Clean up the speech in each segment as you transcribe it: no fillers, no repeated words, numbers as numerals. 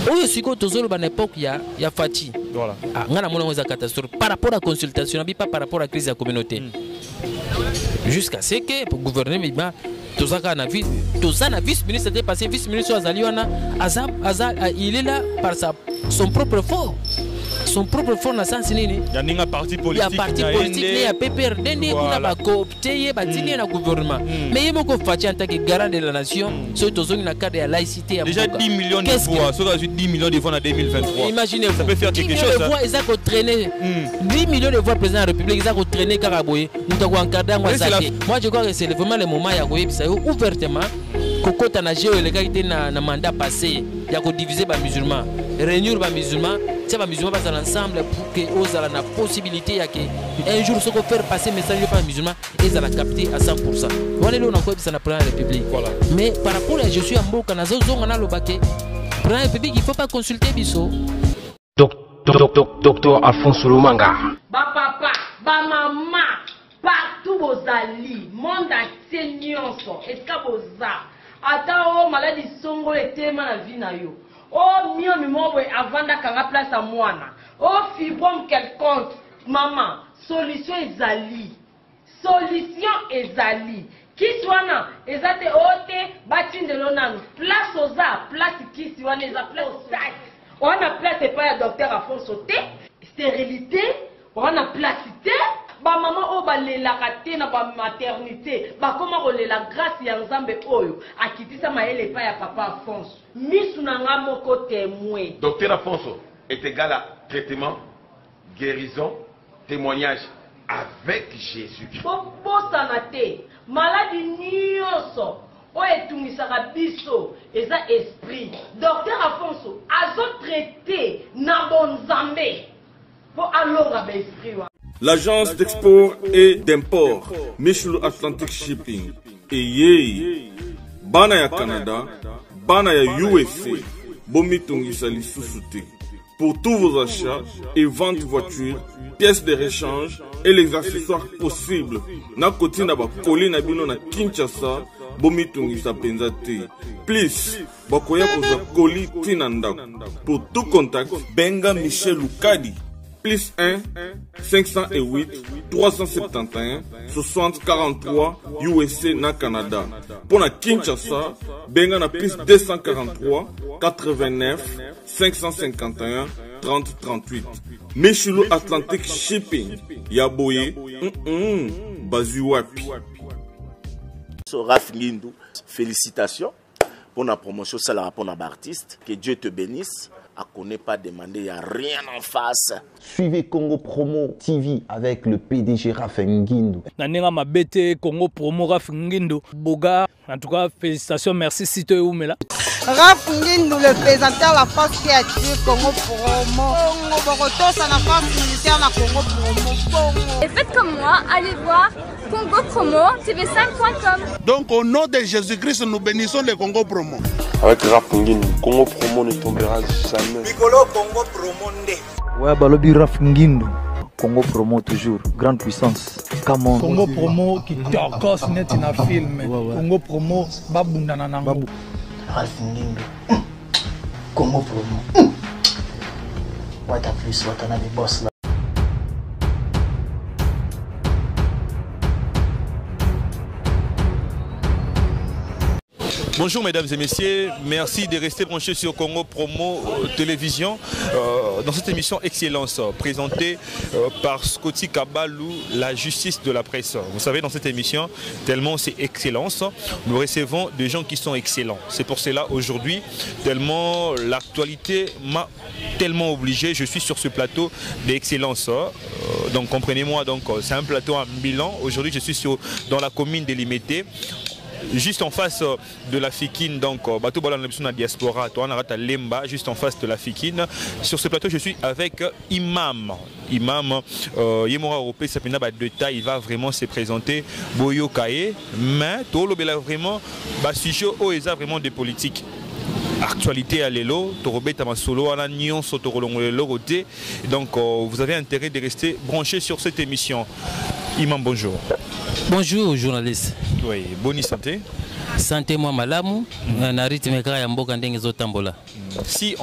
Oyo siko tozolo ba n'époque ya Fati. Voilà. Ah, ngana mona ngoza catastrophe par rapport à consultation, pas par rapport à crise de la communauté. Jusqu'à ce que pour gouverner mais ben tozaka na vie, tozana vice-ministre était passé vice-ministre Azali wana il est là par son propre fort. Son propre fond na sens nini? Il y a un parti politique. Il y a parti politique, il y a PPRD, il y a coopté, il y a le gouvernement. Mais il y a un Fati en tant que garant de la nation, sur le cadre de la laïcité. Déjà 10 millions de voix, sur 10 millions de voix en 2023. Imaginez-vous, ça peut faire quelque chose. 10 millions de voix, ils ont traîné. 10 millions de voix président de la République, ils ont traîné Karaboye. Nous avons encadré moi. Moi, je crois que c'est vraiment le moment où ouvertement, Kokota na géolégalité na mandat passé, il y a diviser les musulmans, réunir les musulmans. Les musulmans passent ensemble pour que aux a la possibilité un jour ce qu'on faire passer message par les musulmans ils allent capter à 100%. On est là on a quoi ça na première république. Voilà. Mais par rapport à je suis en Mboka na zo on a le baquet. Première république il faut pas consulter biso. Docteur Alphonse Lumanga. Ba papa, ba maman, partout vos alliés, monde entier nyonso, est-ce que boza ata maladie songo le tema na vie na yo. Oh, mio mimowe avanda kanga place à moana. Oh, fibrome quelconque. Maman, solution ezali. Solution ezali. Qui soit na, ezate ote, batin de l'onanu. Place oza, place qui soit na, place sac. On a place et pas le docteur Alphonse Oté. Stérilité. On a placité. Ba maman o ba lela kate na ba maternité ba koma ko lela grâce ya Nzambe oyo akitisa maele pa ya papa Alphonse misu na nga moko témoin. Docteur Alphonse est égal à traitement, guérison, témoignage avec Jésus. Bo sanate maladie nyonso o etumisaka biso eza esprit. Docteur Alphonse azo traité na bon Nzambe po alonga ba esprit. L'agence d'export et d'import, Michel Atlantic Shipping, et Bana ya Canada, Bana ya USA, Bomitungisa Lissusute. Pour tous vos achats et ventes de voitures, pièces de rechange et les accessoires possibles, na koti na ba koli na bino na Kinshasa, Bomitungisa Penzate. Please, bakoya koza koli tinanda. Pour tout contact, Benga Michel Lukadi. Plus 1 508 371 60 43 USA na Canada. Pour la Kinshasa, benga na plus 243 89 551 30 38. Michelo Atlantic Shipping. Yaboye. Bazuapi. Raph Ngindou, félicitations pour la promotion, ça la rapport à l'artiste. Que Dieu te bénisse. À qu'on n'ait pas demandé, il n'y a rien en face. Suivez Congo Promo TV avec le PDG Raph Ngindou. Nanenga mabete Congo Promo Raph Ngindou. Boga, en tout cas, félicitations, merci si tu es où, mais là. Raph Ngindou, le présentateur la force créative Congo Promo. Boroto, ça la force militaire la Congo Promo. Et faites comme moi, allez voir Congo Promo, tv5.com. Donc au nom de Jésus-Christ, nous bénissons le Congo Promo. Avec Raph Ngindou, Congo Promo ne tombera jamais. Piccolo Congo Promo nde. Ouais, balobi Raph Ngindou. Congo Promo toujours, grande puissance. Come Congo Promo qui torcos net in a film. Congo Promo babunda nanango. Raph Ngindou. Congo Promo. What a plus, what another boss là. Bonjour mesdames et messieurs, merci de rester branchés sur Congo Promo Télévision dans cette émission Excellence présentée par Scotty Kabalou, la justice de la presse. Vous savez, dans cette émission, tellement c'est excellence, nous recevons des gens qui sont excellents. C'est pour cela aujourd'hui, tellement l'actualité m'a tellement obligé, je suis sur ce plateau d'excellence. Donc comprenez-moi, donc c'est un plateau à Milan. Aujourd'hui je suis dans la commune de Limité. Juste en face de la Fikine, donc bateau bala na diaspora, Lemba, juste en face de la Fikine. Sur ce plateau, je suis avec Imam. Imam, Yemora Europé, ça peut de taille, il va vraiment se présenter. Boyo Kaye, mais tout le monde vraiment, sujet OESA vraiment de politique. Actualité à l'élo, Torobé Tamasolo, à la Nyon, Sotorolong, donc vous avez intérêt de rester branché sur cette émission. Imam, bonjour. Bonjour, journaliste. Oui, bonne santé. Santé moi malamu, na rythme kaka ya mboka ndenge ezotambola. Si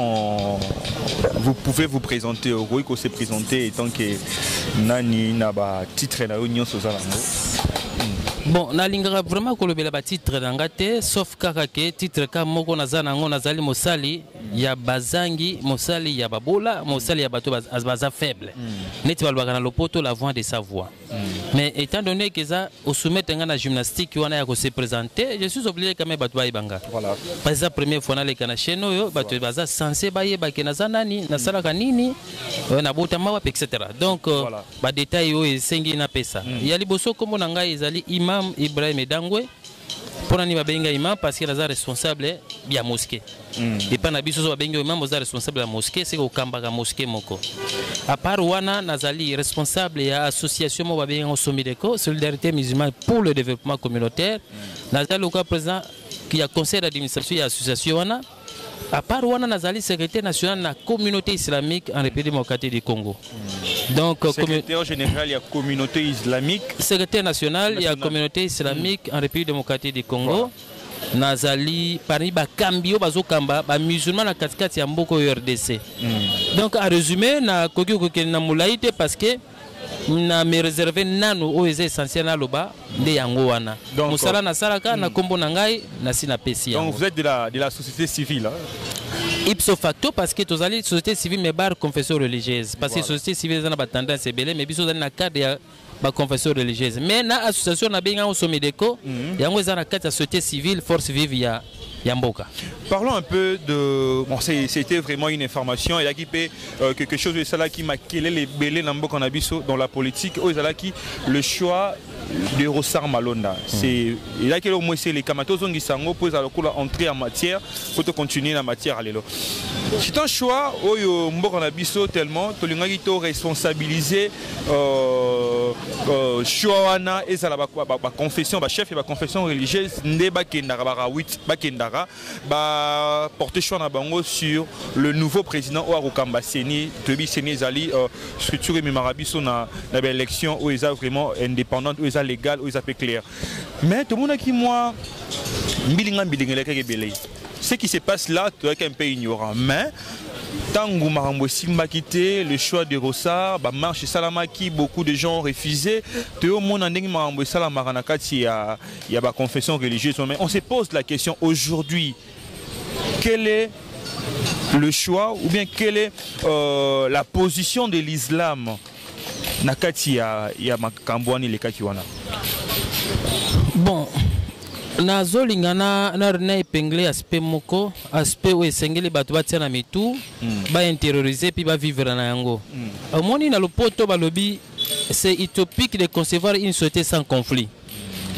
vous pouvez vous présenter, Roiko s'est présenté étant que nani na ba titre na union sozalango. Bon, nalingaka vraiment kolobela ba titre nanga te, sauf kaka ke titre ka moko naza nango nazali mosali ya bazangi, mosali ya babola, mosali ya bato baza faible. Neti balobaka na lopoto la voix de sa voix. Mais étant donné que ça au soumettre na gymnastique wana ya ko se présenter, je suis obligé quand même bato baibanga. Voilà. Parce que la première fois na le kana cheno yo bato baza censé baye ba kenaza nani na sala kanini na botama wa etc. Donc ba détail yo esengi na pesa. Ya liboso kombo na ngai ezali Imam Ibrahim Dangwe. Pour nani babenga imam parce que naza responsable ya mosquée. Et pas na biso so babenga imam naza responsable ya mosquée, c'est ko kambaka mosquée moko. À part wana nazali responsable ya association mo babenga Somideko, solidarité musulmane pour le développement communautaire. Nazali le président qui a conseil d'administration ya association wana. À part wana nazali secrétaire national de la communauté islamique en République démocratique du Congo. Donc secrétaire général de la communauté islamique. Secrétaire national de la communauté islamique en République démocratique du Congo. Nazali parmi ba kambio bazo kamba ba musulman na katikati ya mboko RDC. Donc en résumé na koki ko na mulaite parce que na me réserver nano o essentiel na loba nde yango wana. Musala na salaka na kombo na ngai na sina pesi. Donc vous êtes de la société civile hein? Ipso facto parce que tous les société civile mais bar confession religieuse parce que société civile ça na tendance belé mais biso na cadre ya ba confession religieuse mais na association na benga Somideko yango za na cadre société civile force vive ya Yamboka. Parlons un peu de... Bon, c'était vraiment une information. Il y a quelque chose de ça qui m'a quellé les belés dans la politique. Qui le choix de Rossar Malonda. C'est là que les Kamatos ont dit ça pour entrer en matière pour continuer la matière à l'élo. C'est un choix où on a biso tellement que l'on responsabilisé choix et ça la confession chef et la confession religieuse ne bakendara 8 bakendara ba porter choix na bango sur le nouveau président Ouarukamba Seni Tobi Seni Zali structure Mimarabiso na l'élection où ils sont vraiment indépendante où ils sont légal où ils sont clair. Mais tout le monde qui moi ce qui se passe là, tu es un peu ignorant. Mais Tango Marambo Simba quitté, le choix de Rossar, marche Salamaki, beaucoup de gens ont refusé. Tu au monde en Marambo Salamaranakati, il y a la confession religieuse. Mais on se pose la question aujourd'hui, quel est le choix ou bien quelle est la position de l'islam Nakati ya Makambouani le Kakiwana? Bon. Nazolingana na épinglé aspect moko aspect où esengeli bato batia na mitu ba intérioriser puis ba vivre na yango omoni na lopoto balobi c'est utopique de concevoir une société sans conflit.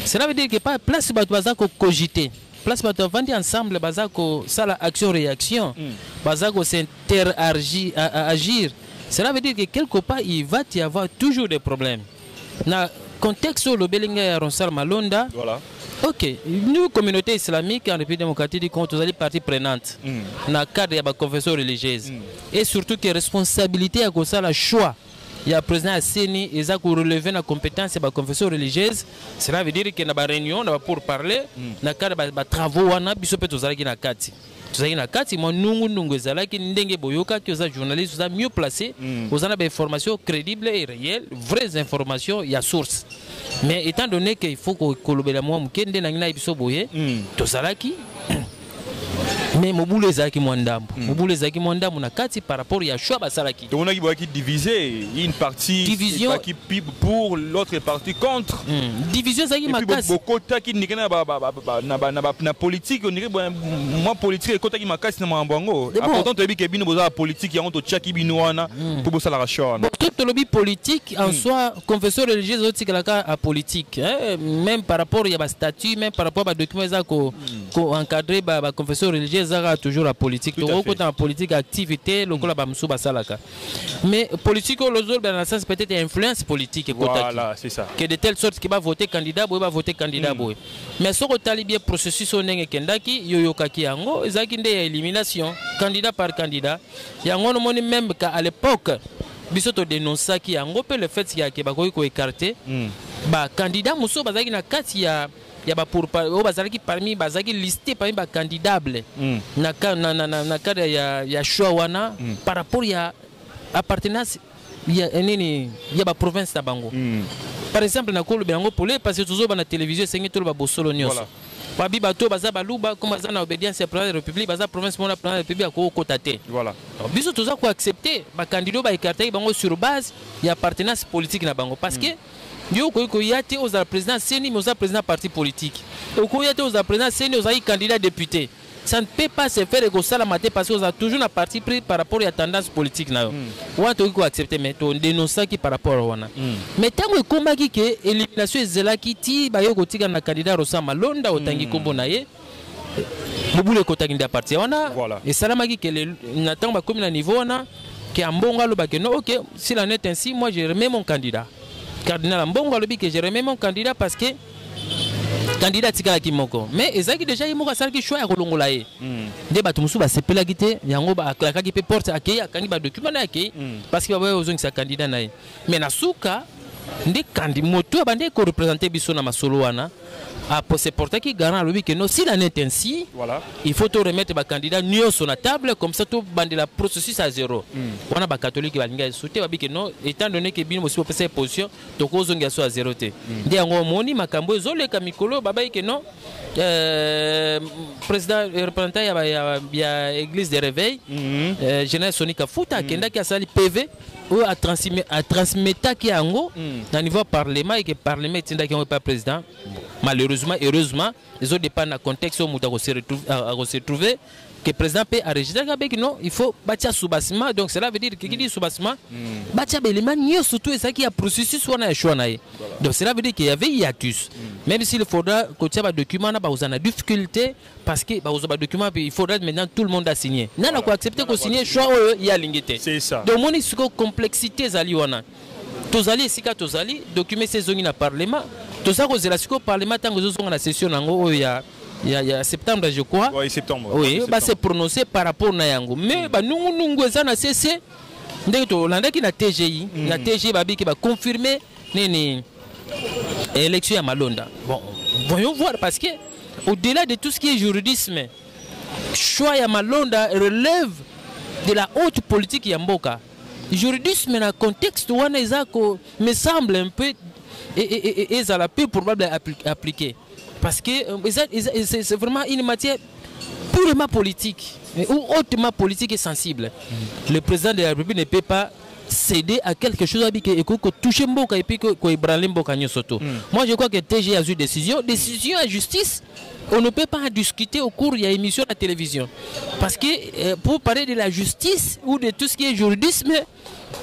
Cela veut dire que pas place bato bazako cogiter place bato vandi ensemble bazako sala action réaction bazako s'interagir agir. Cela veut dire que quelque part il va y avoir toujours des problèmes na contexte où le belinga ya Rossar Malonda. Voilà. Ok, nous, communauté islamique en République démocratique du Congo, nous sommes partie prenante dans le cadre de la confession religieuse. Et surtout que la responsabilité à cause de la choix, il y a le président Asseni, il a relevé la compétence de la confession religieuse. Cela veut dire qu'il y a une réunion pour parler dans le cadre de travaux, il y a une kati. Tout ça kati moi nungu ezalaki ndenge boyoka que les journalistes sont mieux placés aux des informations crédibles et réelles vraies informations il y a source mais étant donné qu'il faut que kolobela moi mukende na ngina biso boye to salaki mais mobulu ezaki mwandambo mobulu ezaki mwandambo na kati par rapport ya choix basalaki donc on a qui diviser une partie division qui pour l'autre partie contre division ezaki makasi beaucoup qui nikena na politique on dirait moi politique et kota qui makasi na mambango pourtant tu as dit que bino boza politique ya on to chaki bino wana pour bosa la choix tout lobby politique en soi confession religieuse aussi que la à politique même par rapport ya ba statut même par rapport à documents ça ko encadrer ba confession religieuse toujours la politique. Donc, en politique, activité, le mais politique, dans le sens peut-être influence politique. Voilà, c'est ça. Que de telle sorte qu'il va voter candidat, il va voter candidat. Mais ce que tu bien processus on est kendaki, yoyokaki yango, ezaki nde élimination, candidat par candidat. Yango no moni même qu'à l'époque, biso to dénoncer ki yango pe le fait qu'il y a que bakoy ko écarter. ba candidat moso bazaki na kati ya ba pour bazaki parmi bazaki listé parmi ba candidable na cadre ya choix wana par rapport ya appartenance ya nini ya ba province na bango. Par exemple na kolo bango pole parce que toujours na télévision sengi to ba bosolo nyonso. Babi bato baza baluba comme baza na obédience à la République baza province mona la République ko kotate. Voilà. Biso toza ko accepter ba candidat ba écarter bango sur base ya appartenance politique na bango parce que yo ko yate aux président seni mais aux président parti politique. Ko yate aux président seni aux candidat député. Ça ne peut pas se faire égosser la matin parce que vous avez toujours un parti pris par rapport à la tendance politique. Ou à tout accepter, mais on dénonce ça qui par rapport à Wana. Mais tant que combat qui est élimination zela qui ti ba yo kotika na candidat Rosa Malonda au tangi kombo na ye. Le boule kotakin da parti wana. Et salama qui que n'attend ba comme na niveau wana que ambonga lo ba que non OK, s'il en est ainsi, moi je remets mon candidat. Cardinal ambonga lo bi que je remets mon candidat parce que candidat tika kimoko mais ezaki déjà imoko asala ki choix ya kolongola ye nde bato musu basepela kite yango ba aklaka ki pe porte akei akangi ba document na akei parce que ba ozongisa candidat na ye mais na suka nde kandi moto bande ko représenter biso na masolo wana a se porter qui garant lobi que non si la net ainsi voilà il faut te remettre ba candidat nio sur la table comme ça tout bande la processus à zéro wana ba catholique ba linga souté ba bi que non étant donné que bino aussi passer position to ko zonga so à zéro te ndi yango moni makambo ezoleka mikolo baba que non président représentant ya église de réveil général Sonika Futa kenda ki asali PV ou à transmettre qui yango na niveau parlement et que parlement tinda ki pas président malheureusement heureusement les autres dépendent du contexte où on se retrouver que le président peut enregistrer que non il faut bâtir sous bâtiment donc cela veut dire que qui dit sous bâtiment bâtir l'élément nier surtout ça qui a processus ou on a choix donc cela veut dire qu'il y avait hiatus même s'il faudra que tu aies un document là vous en a difficulté parce que vous avez un document il faudra maintenant tout le monde a signé n'a pas accepter que signer choix il y a l'ingété c'est ça donc mon est complexité zaliwana tozali sika tozali document ces zones na parlement tout ça cause la siko parlement tant que nous la session nango il y a septembre je crois oui septembre oui bah c'est prononcé par rapport na yango mais bah nous ça na cessé ndeko to landa ki na TGI na TGI ba bi ki ba confirmer nini élection ya Malonda bon voyons voir parce que au-delà de tout ce qui est juridisme choix ya Malonda relève de la haute politique ya mboka juridisme na contexte wana ezako me semble un peu et ça la peu probable appliquer parce que c'est vraiment une matière purement politique ou hautement politique et sensible. Le président de la République ne peut pas céder à quelque chose qui touche Mboka et puis qui ébranle Mboka Nyosoto. Moi je crois que TG a eu décision à justice. On ne peut pas en discuter au cours de l'émission à la télévision. Parce que pour parler de la justice ou de tout ce qui est juridisme,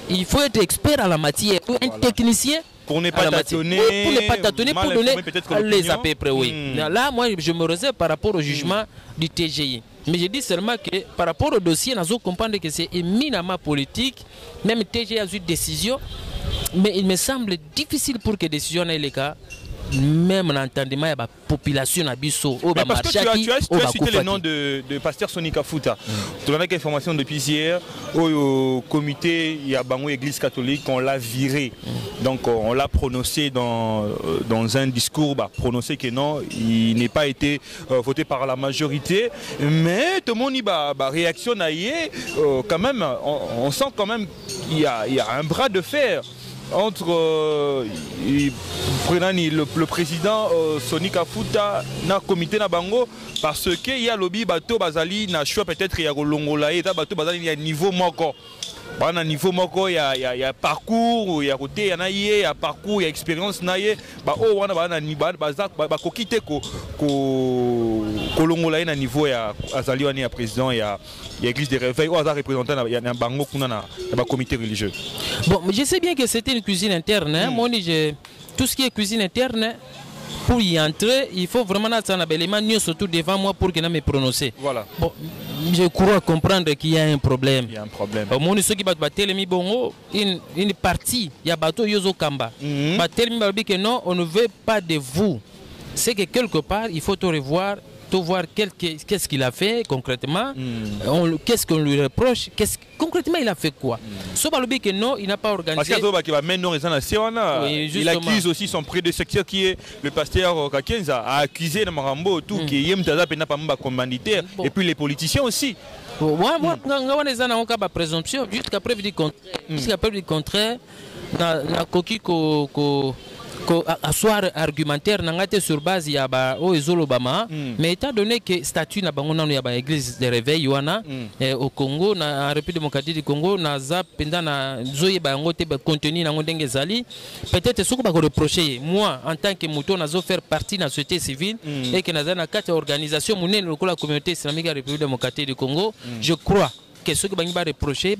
il faut être expert en la matière. Un technicien pour ne pas tâtonner, pour ne pas tâtonner, pour donner les à peu près, oui. Là, moi, je me réserve par rapport au jugement du TGI. Mais je dis seulement que par rapport au dossier, nous comprenons que c'est éminemment politique. Même TGI a eu décision, mais il me semble difficile pour que la décision n'ait le cas. Même l'entendement de la population à Bisso. Parce que tu as cité le nom de pasteur Sonika Futa. Tu as information depuis hier au comité il y a Bango Église catholique, on l'a viré. Donc on l'a prononcé dans un discours, prononcé que non, il n'est pas été voté par la majorité. Mais tout le monde a réaction quand même, on sent quand même qu'il y a un bras de fer entre le président Sonika Futa na comité na bango parce que il y a lobby bateau bazali na choix peut-être il y a longola et bateau bazali il y a niveau moko bana niveau moko il y a parcours il y a côté il y a parcours il y a expérience na ye ba o wana bana ni ba kokite ko longola na niveau ya azali wana ya président ya église de réveil ou représentant na bango kuna na ba comité religieux. Bon, je sais bien que c'était une cuisine interne hein. Moi tout ce qui est cuisine interne pour y entrer, il faut vraiment un élément surtout devant moi pour que je me prononce. Voilà. Bon, je crois comprendre qu'il y a un problème. Il y a un problème. Au monde ceux qui battent une partie, il y a bateau Yozo Kamba. Que non, on ne veut pas de vous. C'est que quelque part, il faut te revoir tout voir qu'est-ce qu'il a fait concrètement, qu'est-ce qu'on lui reproche, concrètement il a fait quoi. Sauf à l'objet que non, il n'a pas organisé. Parce qu'il accuse aussi son prédécesseur qui est le pasteur Kakenza, a accusé le Marambo, tout, qui est un commanditaire, et puis les politiciens aussi. Moi, on a une présomption, jusqu'à preuve du contraire. Jusqu'à preuve du contraire, na koki ko assoir argumentaire n'angate sur base ya ba o ezolobama, mais étant donné que statut na bango nanu ya ba église de réveil wana au Congo na République démocratique du Congo na za penda na zoye ba ngote ba contenu na ndenge zali, peut-être ce que ba reprocher moi en tant que mouton nazo faire partie de la société civile et que na na quatre organisation munene lokola la communauté islamique de la République démocratique du Congo, je crois que ceux qui vont reprocher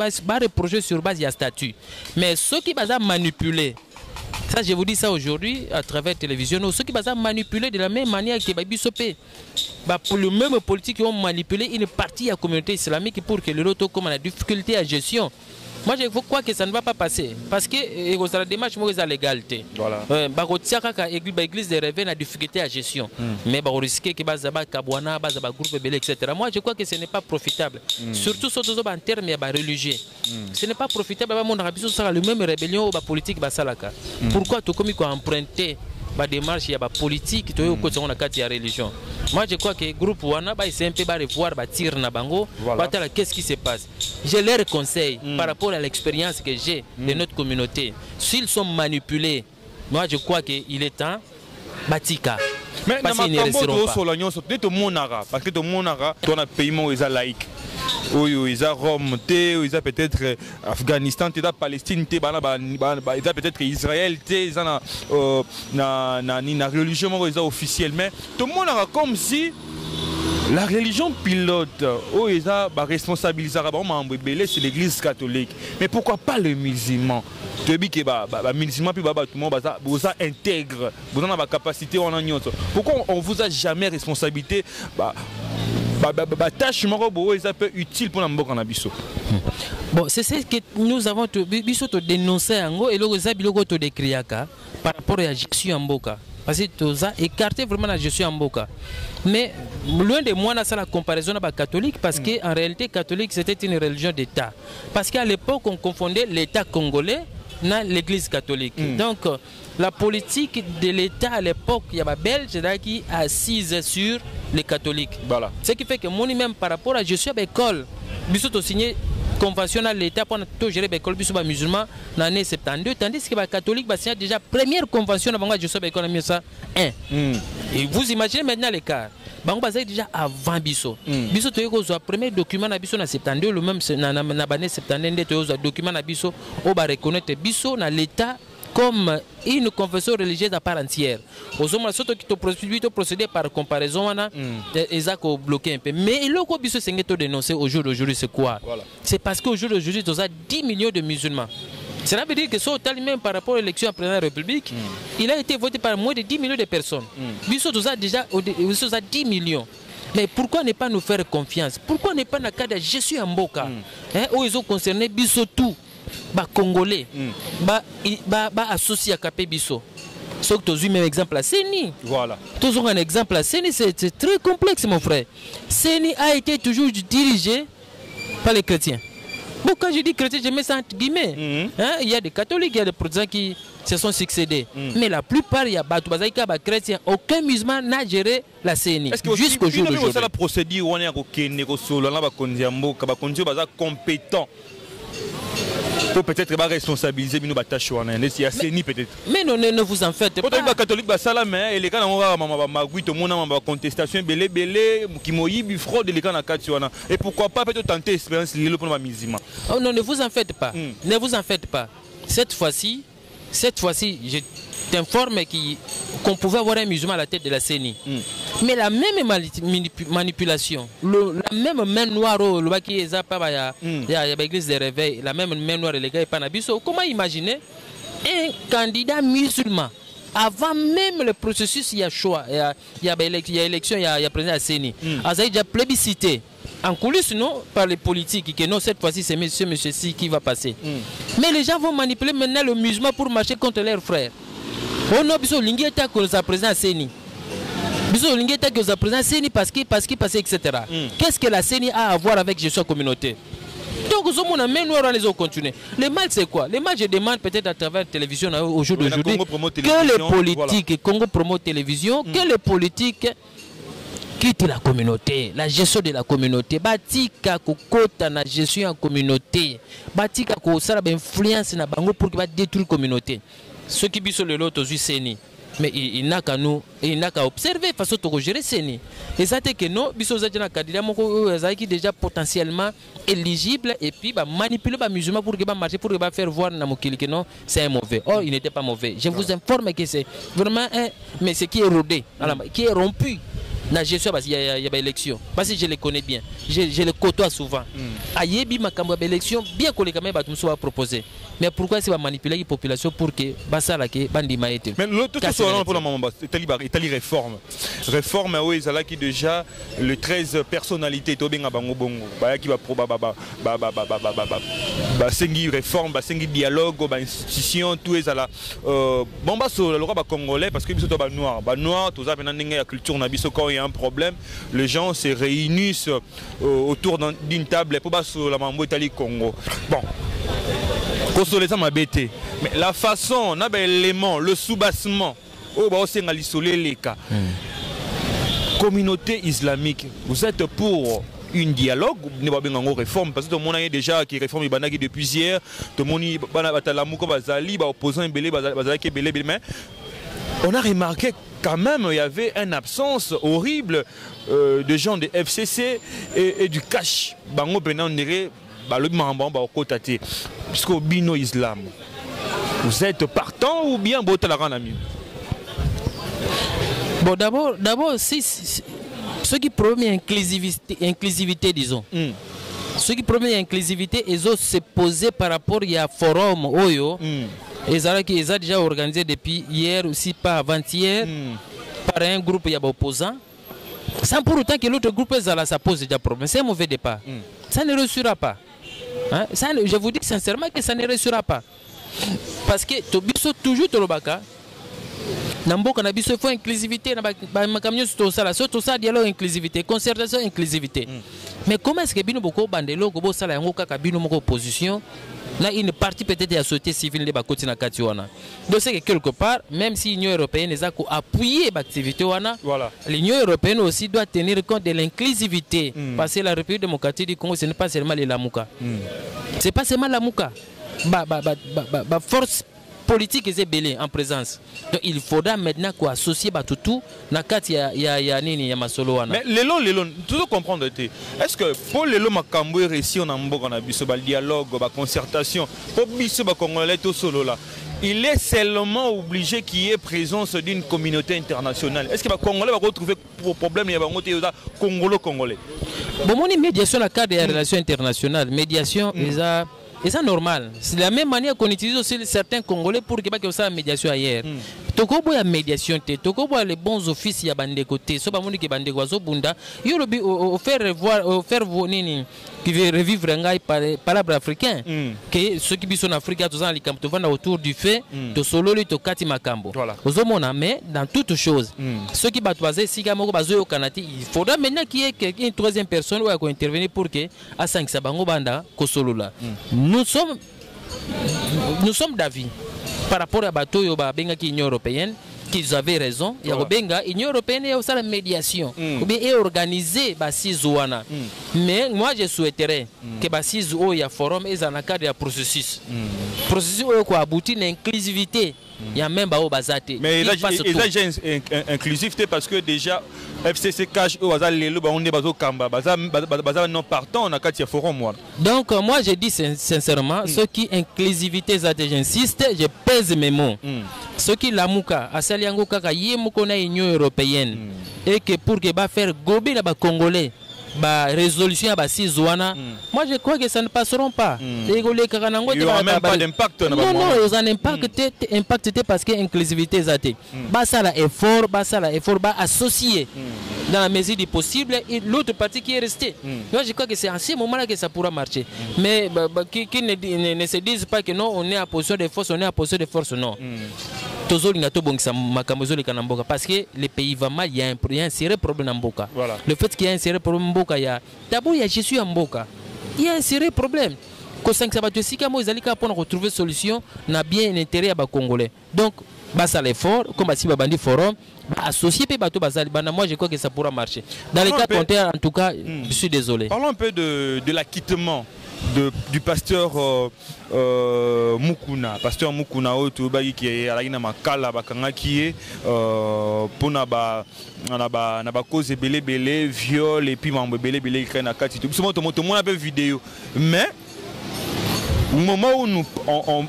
sur base de statut. Mais ceux qui vont manipuler, ça je vous dis ça aujourd'hui à travers la télévision, ceux qui vont manipuler de la même manière que Babisopé, pour le même politique qui ont manipulé une partie de la communauté islamique pour que le retour comme la difficulté à gestion. Moi, je crois que ça ne va pas passer. Parce que la démarche, c'est l'égalité. Voilà. L'église de rêve a difficulté à gestion. Mais on risque que Kabwana, groupe belé, etc. Moi, je crois que ce n'est pas profitable. Surtout en termes religieux. Ce n'est pas profitable. Le même rébellion politique. Pourquoi tout comme il a emprunté la démarche politique de la religion. Moi je crois que le groupe Wana c'est un peu revoir tir na bango, qu'est-ce qui se passe. Je leur conseille par rapport à l'expérience que j'ai de notre communauté. S'ils sont manipulés, moi je crois qu'il est temps batika. Mais parce qu'ils ne resteront pas. Parce que tout le monde a un pays laïque. Oui, ils ont Rome, ils ont peut-être Afghanistan, ils ont Palestine, ils ont peut-être Israël, ils ont la religion officielle. Mais tout le monde a comme si la religion pilote, ils ont responsabilisé c'est l'église catholique. Mais pourquoi pas les musulmans? Tu dis que les musulmans vous intègrent, vous avez la capacité. Pourquoi on ne vous a jamais responsabilité? Utile pour bon, c'est ce que nous avons dénoncé et le décrit par rapport à la gestion en Boka. Parce que tu as écarté vraiment la gestion en Boka. Mais loin de moi, ça la comparaison avec la catholique, parce qu'en réalité, catholique c'était une religion d'État. Parce qu'à l'époque, on confondait l'État congolais avec l'église catholique. Donc, la politique de l'État à l'époque, il y a Belge qui est assise sur les catholiques. Voilà. Ce qui fait que moi même par rapport à je suis à l'école, nous avons signé convention à l'État pour tout gérer l'école musulman dans l'année 72, tandis que les catholiques ont signé déjà première convention avant je suis à l'école en 1901. Et vous imaginez maintenant l'écart. Bango bazai déjà avant biso. Biso to yeko zo premier document na biso na 72 le même na bané 72 ndé to zo document na biso o ba reconnaître biso na l'état comme une confession religieuse à part entière. Aux hommes qui procéder par comparaison, ils ont bloqué un peu. Mais le gros biso c'est dénoncé au jour d'aujourd'hui, c'est quoi? C'est parce qu'au jour d'aujourd'hui, il y a 10 millions de musulmans. Cela veut dire que ce total même par rapport à l'élection à la Première République, il a été voté par moins de 10 millions de personnes. Biso a déjà 10 millions. Mais pourquoi ne pas nous faire confiance? Pourquoi ne pas dans le cas de gestion en Boka où ils ont concerné biso tout? Congolais, associé à Kapé Bisso. Sauf que tu as eu même exemple à Séni. Voilà. Tu as un exemple à Séni, c'est très complexe, mon frère. Séni a été toujours dirigé par les chrétiens. Bon, quand je dis chrétien, je mets ça entre guillemets. Il y a des catholiques, il y a des protestants qui se sont succédés. Mais la plupart, il y a des chrétiens. Aucun musulman n'a géré la CENI. Jusqu'au jour d'aujourd'hui. Est-ce que la procédure, on est compétent peut-être responsabiliser nos tâches il y a CENI peut-être. Mais non, ne vous en faites pas. Les catholiques et les cas on contestation belé qui moyi fraude les cas et pourquoi pas peut-être tenter expérience pour les musulmans. Oh non, ne vous en faites pas. Ne vous en faites pas. Cette fois-ci, je t'informe qu'on pouvait avoir un musulman à la tête de la CENI. Mais la même manipulation, la même main noire, il y a l'église de réveil, la même main noire, les gars, comment imaginer un candidat musulman avant même le processus, il y a choix, il y a élection, il y a président à la CENI. Il y a déjà plébiscité. En coulisses, non, par les politiques, que non, cette fois-ci, c'est monsieur ci qui va passer. Mais les gens vont manipuler maintenant le musulman pour marcher contre leurs frères. On a besoin de l'ingénieur que le président a CENI. Biso olingi ta que za président CENI parce que etc. Qu'est-ce que la CENI a à voir avec gestion communauté? Donc, même nous, on les continuer. Le mal, c'est quoi? Le mal, je demande peut-être à travers la télévision au jour d'aujourd'hui que les politiques, Congo Promo Télévision, que les politiques quittent la communauté, la gestion de la communauté. Batika kokota na gestion en communauté. Batika ko sala influence na bango pour que va détruire la communauté. Ceux qui bisent le lot aux CENI. Mais il n'a qu'à nous, il n'a qu'à observer façon de gérer CENI. Et ça c'est que nous, bisous na candidat qui déjà potentiellement éligible et puis manipuler les musulmans pour que marcher pour que faire voir na mokili que non c'est un mauvais. Or il n'était pas mauvais. Je vous informe que c'est vraiment un mais c'est qui est rodé, qui est rompu. La gestion, il y a des élections. Parce que je les connais bien. Je les côtoie souvent. Ayebi makambo élection bien que les caméras soient proposés. Mais pourquoi c'est manipuler la population pour que ça la que bandi maïté. Mais l'autre chose pour la maman, Italie réforme. Réforme oui, ça là qui déjà le 13 personnalités to benga bango bongo. Ba qui va sengi réforme, ba sengi dialogue, ba institution tout ça là. Bon ba so le roi congolais parce que biso to ba noir, tout ça maintenant la culture na biso quand il y a un problème, les gens se réunissent autour d'une table pour sur la mambo Italie Congo. Bon. Mais la façon, l'élément, le soubassement, communauté islamique, vous êtes pour un dialogue, vous n'avez pas de réforme, parce que tout le monde a déjà qui réforme depuis hier, tout le monde a opposant mais on a remarqué quand même il y avait une absence horrible de gens de FCC et du cash. Bango on dirait puisqu'au bino islam. Vous êtes partant ou bien bon, d'abord, ce qui promet inclusivité, disons. Ce qui promet inclusivité, ils ont se posé par rapport à un forum Oyo. Ils ont déjà organisé depuis hier aussi, pas avant-hier, par un groupe opposant. Sans pour autant que l'autre groupe ça pose déjà problème. C'est un mauvais départ. Ça ne réussira pas. Hein? Ça, je vous dis sincèrement que ça ne réussira pas. Parce que toujours Tolobaka, Namboka na biso faut inclusivité, tout ça dialogue inclusivité, concertation inclusivité. Mais comment est-ce que bino boko bandelo go sala yango kaka bino moko opposition? Là, une partie peut-être de la société civile de Bakoti na Katiwana. Donc c'est que quelque part, même si l'Union européenne a appuyé l'activité, l'Union européenne aussi doit tenir compte de l'inclusivité. Parce que la République démocratique du Congo, ce n'est pas seulement les Lamouka. Ce n'est pas seulement la Mouka. Force politique est belée en présence. Donc il faudra maintenant qu'on associe tout na kati ya nini ya masolo wana. Mais lelo toujours comprendre est-ce que pour lelo makambo réussi on a mboka na biso ba dialogue ba concertation pour biso ba congolais to solo là. Il est seulement obligé qu'il y ait présence d'une communauté internationale. Est-ce que les Congolais vont retrouver problème congolais? Bon, mon médiation la cadre des relations internationales, médiation et ça normal. C'est la même manière qu'on utilise aussi certains Congolais pour que ça médiation ailleurs. Tokobo ya médiation te, tokobo les bons offices ya bande côté, so ba moni ke bande kwazo bunda, yo lobi faire nini qui veut revivre ngai palabre africain que ceux qui sont en Afrique tous en likambo to vanda autour du fait to solo li to kati makambo. Ozomona mais dans toute chose, ceux qui batwaze sika moko bazo yo kanati, il faudra maintenant qu'il y ait une troisième personne ou à intervenir pour que à 5 sabango banda ko solo là. Nous sommes d'avis par rapport à bateau yoba benga ki Union européenne qu'ils avaient raison. Il y a benga Union européenne et aussi la médiation ou bien est organisé basizouana. Mais moi je souhaiterais que basizou il y a forum et dans le cadre du processus quoi aboutir l'inclusivité. Il y a même bao bazate. Mais il y a déjà inclusivité parce que déjà FCC cash au hasard les on est bazo kamba baza non partant on a quatre forum moi. Donc moi je dis sincèrement ceux qui inclusivité ça j'insiste je pèse mes mots. Ceux qui lamuka asali yango kaka yemoko na Union européenne et que pour que ba faire gober la ba congolais ba résolution ba sizwana moi je crois que ça ne passeront pas. Il n'y aura même pas d'impact. Non, ils ont impacté parce que inclusivité zate. Ça la effort, ba associé dans la mesure du possible et l'autre partie qui est restée. Moi je crois que c'est en ce moment-là que ça pourra marcher. Mais qui ne se disent pas que non, on est à position de force, non. tozolinga tobongisa makambo ezoleka na mboka parce que le pays va mal, il y a un sérieux problème na mboka. Voilà. Le fait qu'il y a un sérieux problème mboka, il y a d'abord il y a Jésus en mboka. Il y a un sérieux problème. Ko sangisa bato sika mo ezalika pour retrouver solution na bien l'intérêt ya ba Congolais. Donc basa l'effort comme si babandi forum associé pe bato bazali bana, moi je crois que ça pourra marcher. Dans les cas contraires en tout cas, je suis désolé. Parlons un peu de l'acquittement du pasteur Mukuna, pasteur Mukuna qui est à la makala bakanga qui est pour na ba cause belé viol et puis mambo belé qui na kati tout tout le monde a vu vidéo, mais au moment où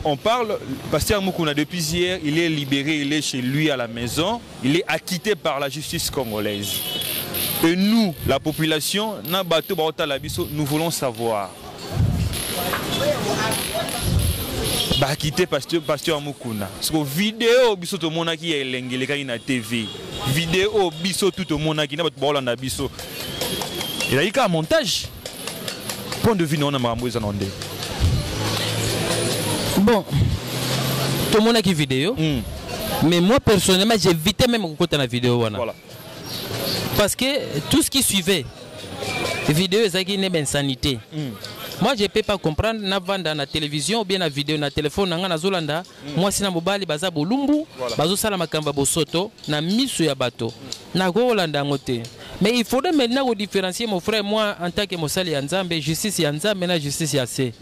on parle, pasteur Mukuna depuis hier, il est libéré, il est chez lui à la maison, il est acquitté par la justice congolaise. Et nous, la population, nous voulons savoir. Bah quitter pasteur Mukuna. Parce que vidéo biso to mona ki elengele ka na TV. Vidéo biso tout to mona ki na bato ba na biso. Il a eu un montage. Point de vue non na mambo ezanonde. Bon. Tout le monde a qui vidéo. Mais moi personnellement, j'ai évité même côté la vidéo voilà. Parce que tout ce qui suivait vidéo c'est une insanité. Moi je peux pas comprendre na vanda na télévision ou bien na vidéo na téléphone na na zolanda moi sina mobali baza bolumbu bazo sala makamba bosoto na miso ya bato na go Holanda ngote. Mais il faudrait maintenant différencier mon frère moi en tant que mosali ya Nzambe justice ya Nzambe na justice ya C.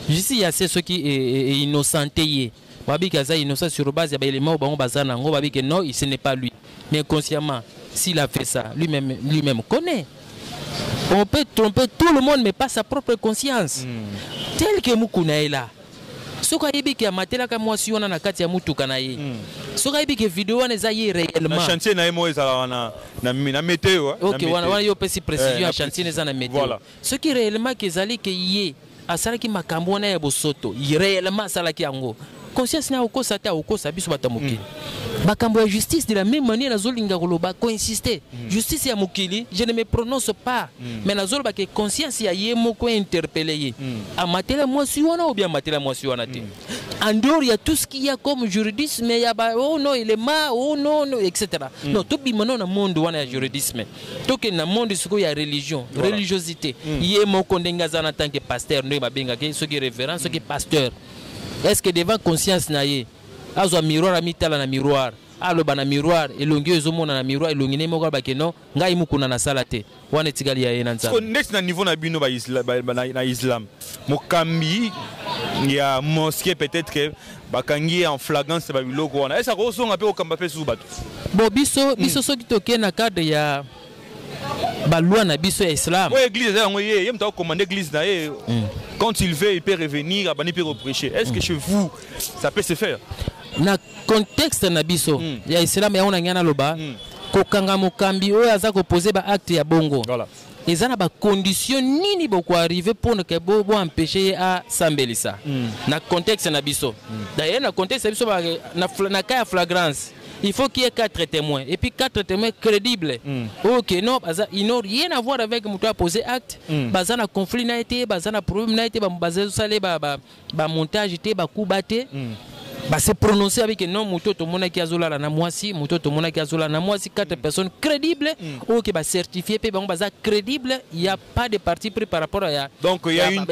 Justice ya C ce qui est innocenté. Babi kaza innocent sur base ya ba élément bango bazana ngo babi que non, ce n'est pas lui. Mais consciemment s'il a fait ça, lui-même connaît. On peut tromper tout le monde, mais pas sa propre conscience. Tel que Mukuna est là. Ce qu'on a dit que matela ka mwasi wana na kati ya mutu kana ye. Ce qu'on a dit que vidéo wana zayi réellement. Na chantier na emo ezala na météo. OK, wana yo pesi précision ya chantier na na météo. Voilà. Ce qui réellement que zali que yé asala ki makambo na ya bosoto, réellement asala ki yango. Conscience na okosa ta okosa biso batamuki. Bakambo ya justice de la même manière nazolinga koloba ko insister. Justice ya mukili, je ne me prononce pas. Mais nazoloba que conscience ya yemo ko interpeller ye. Amatela mwasi wana ou bien amatela mwasi wana te. En dehors il y a tout ce qu'il y a comme juridisme, il y a oh non il est ma oh non etc. Non tout bimano na monde wana ya juridisme. To que na monde siko ya religion, religiosité. Yemo ko ndengaza na tant que pasteur ndo mabenga ke ce qui révérend, ce qui pasteur. Est-ce que devant conscience na ye azwa miroir amitala na miroir aloba na miroir elongi ezomona na miroir elongi ne moko ba ke non ngai Mukuna na sala te wana tikali ya ye na Nzambe. Next na niveau na bino ba Islam mokambi ya mosquée peut-être que bakangi en flagrance ba biloko wana esa ko songa pe okamba pe su bato. Bo biso soki toke na cadre ya baloi na biso ya Islam. Oui, église yango ye mta commander église na ye. Quand il veut, il peut revenir, il peut reprêcher. Est-ce que chez vous, ça peut se faire? Na contexte na biso, ya Islam ya ona ngana loba, ko kanga mokambi oyo aza ko poser ba acte ya bongo. Voilà. Eza na ba condition nini boko arriver pour ne que bo empêcher à sambelisa. Na contexte na biso. D'ailleurs na contexte na biso na cas flagrance. Il faut qu'il y ait 4 témoins. Et puis 4 témoins crédibles. Ok, non, ils n'ont rien à voir avec le à poser acte. Bazan a conflit n'a été, bazan a problème n'a été, bazan a montage été, coup batté. C'est prononcé avec non, mouto to mona ki azola na mwasi, mouto to mona ki azola na mwasi, 4 personnes crédibles. Ok, certifié, pe bon baza crédible, il n'y a pas de parti pris par rapport à donc il y a une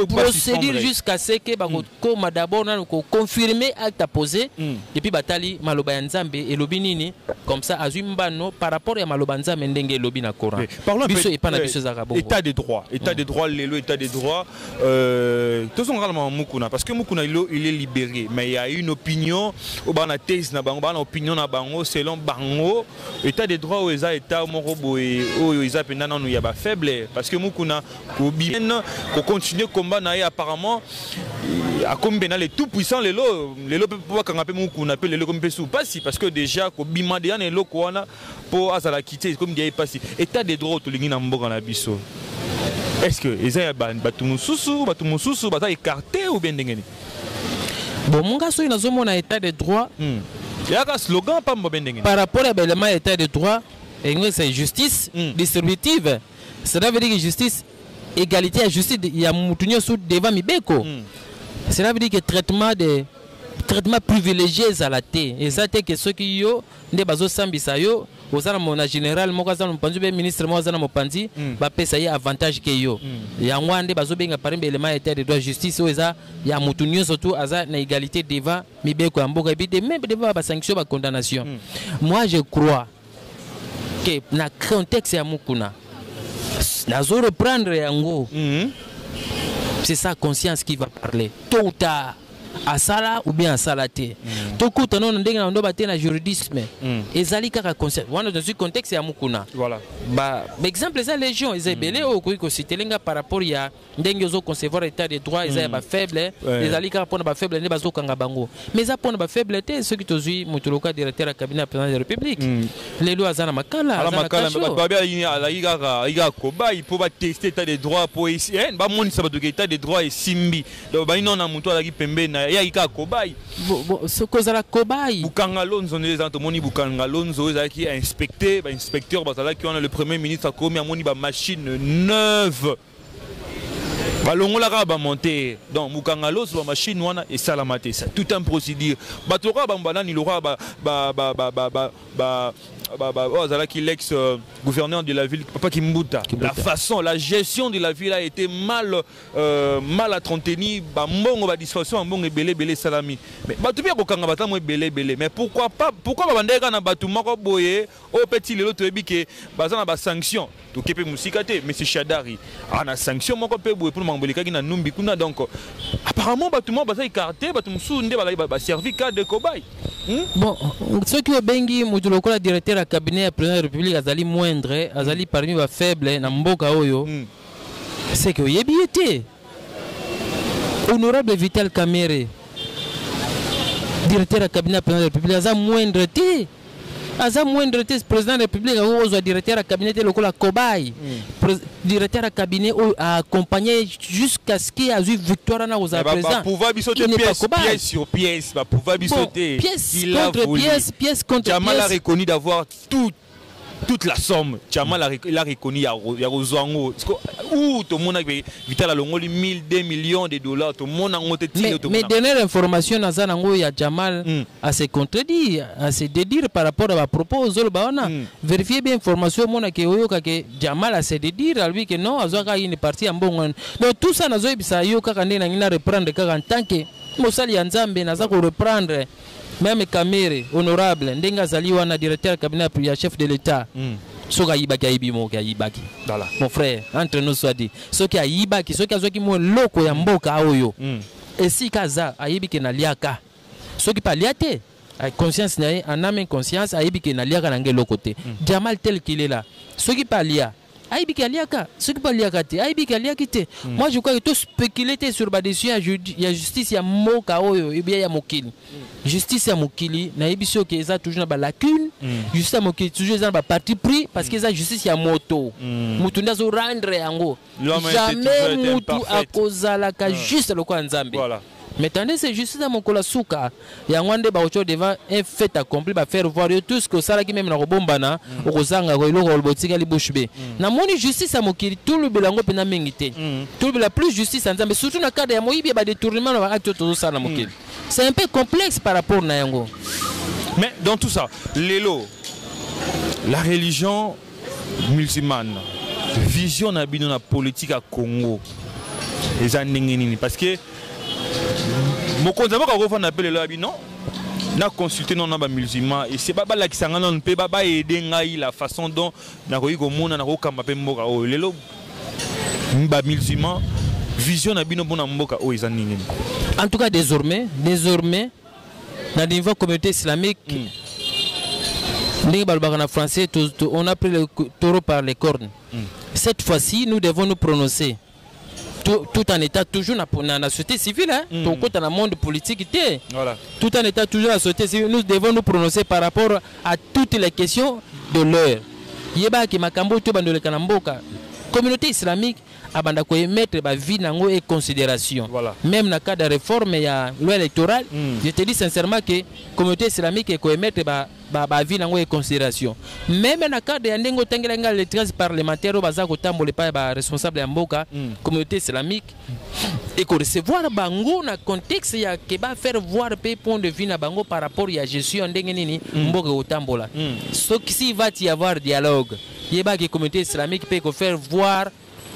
procédure jusqu'à ce que comme d'abord on a confirmé acte à poser et puis batali maloba ya Nzambe et lobi nini comme ça azumbano par rapport à maloba Nzambe ndenge lobi na Coran. Parlons biso et pas na biso za état des droits, état des droits lelo état des droits tous sont réellement Mukuna parce que Mukuna il est libéré, mais il y a une opinion, une thèse, une opinion selon Bango, état des droits où ils état morobo et où ils appellent non il y a faible parce que Mukuna bien continuer combat na apparemment à combien les tout puissants les lots pour quand appelle Mukuna appelle les comme sous pas si parce que déjà ko bima de les loko wana pour azala quitter comme il y a pas si état des droits to lingi na mboka na biso. Est-ce que ils a batumususu bata écarté ou bien ndengeni? Bon, mon gars, il y a un état de droit. Il y a un slogan par rapport à l'état de droit, c'est justice distributive. Cela veut dire que justice, égalité à justice, il y a un devant Mibeko. Cela veut dire que traitement de traitement privilégié à la thé et ça c'est que ceux qui yo ne bazo sambisa yo osala mona général moko azana mopanzi be ministre moko azana mopanzi ba pesa ye avantage ke yo yango ande bazo benga par exemple élément état de droit justice oza ya mutu nyonso tu aza na égalité devant mibeko ya mboka et même devant ba sanction ba condamnation. Moi je crois que na contexte ya mukuna nazo reprendre yango c'est sa conscience qui va parler tôt ou tard à sala ou bien à salaté tout coup non ndenge na ndo baté na juridisme ezali kaka concept wana dans ce contexte ya mukuna voilà ba exemple ça légion ezebele o ko citelinga par rapport ya ndenge ozo concevoir état de droit ezali ba faible ezali kaka pona ba faible ne bazo kanga bango mais za pona ba faible té ce qui tozui mutuluka directeur à cabinet président de la République les lois azana makala ba bien ala iga koba il faut ba tester état de droit pour ici ba moni ça ba état de droit et simbi donc ba inona mutu ala ki pembe na ya ika kobai ce cause la kobai Bukanga Lonzo les antomoni Bukanga Lonzo qui a inspecté ba inspecteur batala qui on a le premier ministre a commis amoni ba machine neuve balongola ka ba monter donc Bukanga Lonzo ba machine wana et salamate ça tout un procédure batora ba banani lora qui l'ex-gouverneur de la ville, Papa Kimbuta. La façon, la gestion de la ville a été mal entretenue. Mbongo ba disposition mbongo belé salami. Mais batu bien kokanga bata mo belé. Mais pourquoi pas pourquoi ba bandeka na batu moko boye au petit lelo to ebi ke bazana ba sanction. To kepe musikate mais c'est Chadari. Ana sanction moko pe boye pour mambolika ki na numbi kuna donc apparemment batu mo basa écarté batu musunde ba servi cadre de cobaye. Bon, ceux qui ont bengi mutuloko la directeur à cabinet à président de la République azali moindre, azali parmi les faibles na mboka oyo. C'est que yebiete. Honorable Vital Kamerhe, directeur à cabinet à président de la République azali moindre té. Aza moindre té président de la République ozo directeur à cabinet lokola cobaye. Directeur à cabinet a accompagné jusqu'à ce qu'il a eu victoire na aux président. Pouvoir bisoter pièce sur pièce, va pouvoir bisoter. Pièce contre Jamal a reconnu d'avoir toute la somme. Jamal a reconnu à Rosango. Où tout le monde a Vital Alongoli 1000, 2 millions de dollars. Tout le monde a monté. Mais dernière information, Nazanango et Jamal a se contredit, a se dédire par rapport à la proposition. Vérifiez bien l'information, que Jamal a se dédire à lui que non, Azoka une partie en bon. Donc tout ça, Nazo Bisayo, Kakane, Nangina reprendre en tant que Moussali Anzambe, Nazako reprendre. Même Kamerhe, honorable, Ndenga Zaliwana, directeur cabinet pour chef de l'État. Soka Ibaki Aibi Moka Ibaki. Mon frère, entre nous soit dit. Soka Ibaki, Soka Zoki Mo Loko Yamboka Aoyo. Et si Kaza, Aibiki na liaka. Soki pa liate, conscience na en âme conscience, Aibiki na liaka nangelo côté. Jamal tel qu'il est là. Soki pa lia. Aibiki aliaka, ce qui pas liakate, Aibiki aliakite. Moi je crois que tout spéculer sur la décision il y a justice ya moka oyo et bien ya mokili. Justice ya mokili na ebiso que ça toujours na ba lacune. Justice ya mokili toujours na ba parti pris parce que ça justice ya moto. Mutu ndazo rendre yango. Jamais mutu akozala ka juste le kwa nzambe. Voilà. Mais attendez, c'est juste à mon kolasuka. Il y a un débat devant un fait accompli, va faire voir tout ce que ça qui même na robombana, au rosanga, au robotika, les bouches bé. Na moni justice à mokiri, tout le belango pena mengité. Tout le plus justice en mais surtout dans le cas de Moïbi, il y a des tournements dans l'acte tout ça na mokiri. C'est un peu complexe par rapport à Yango. Mais dans tout ça, l'élo, la religion musulmane, vision na bino na politique à Congo, les années parce que mon conseil qu'on va appeler là non na consulter non na ba musulman et c'est pas la qui sanga non pe ba aider ngai la façon dont na ko mona na ko kamba pe mboka o lelo ba musulman vision na bino bona mboka o ezanini. En tout cas désormais na niveau communauté islamique en français on a pris le taureau par les cornes. Cette fois-ci nous devons nous prononcer. Tout en état toujours dans la société civile, dans le monde politique, voilà. Tout en état toujours dans la société civile, nous devons nous prononcer par rapport à toutes les questions de l'heure. Yeba ki makambo to bandole kanamboka. Communauté islamique abanda ko émettre ba vie nango et considération. Voilà. Même dans le cas de réforme ya loi électorale, je te dis sincèrement que communauté islamique ko émettre ba vie nango et considération. Même dans le cadre de les 13 parlementaires au bazar kotambola pas responsable ya mboka communauté islamique et qu'on recevoir bango na contexte ya que ba faire voir pe point de vue na bango par rapport ya gestion ndenge nini mboka otambola. Ce qui si va y avoir dialogue, il y a que communauté islamique peut faire voir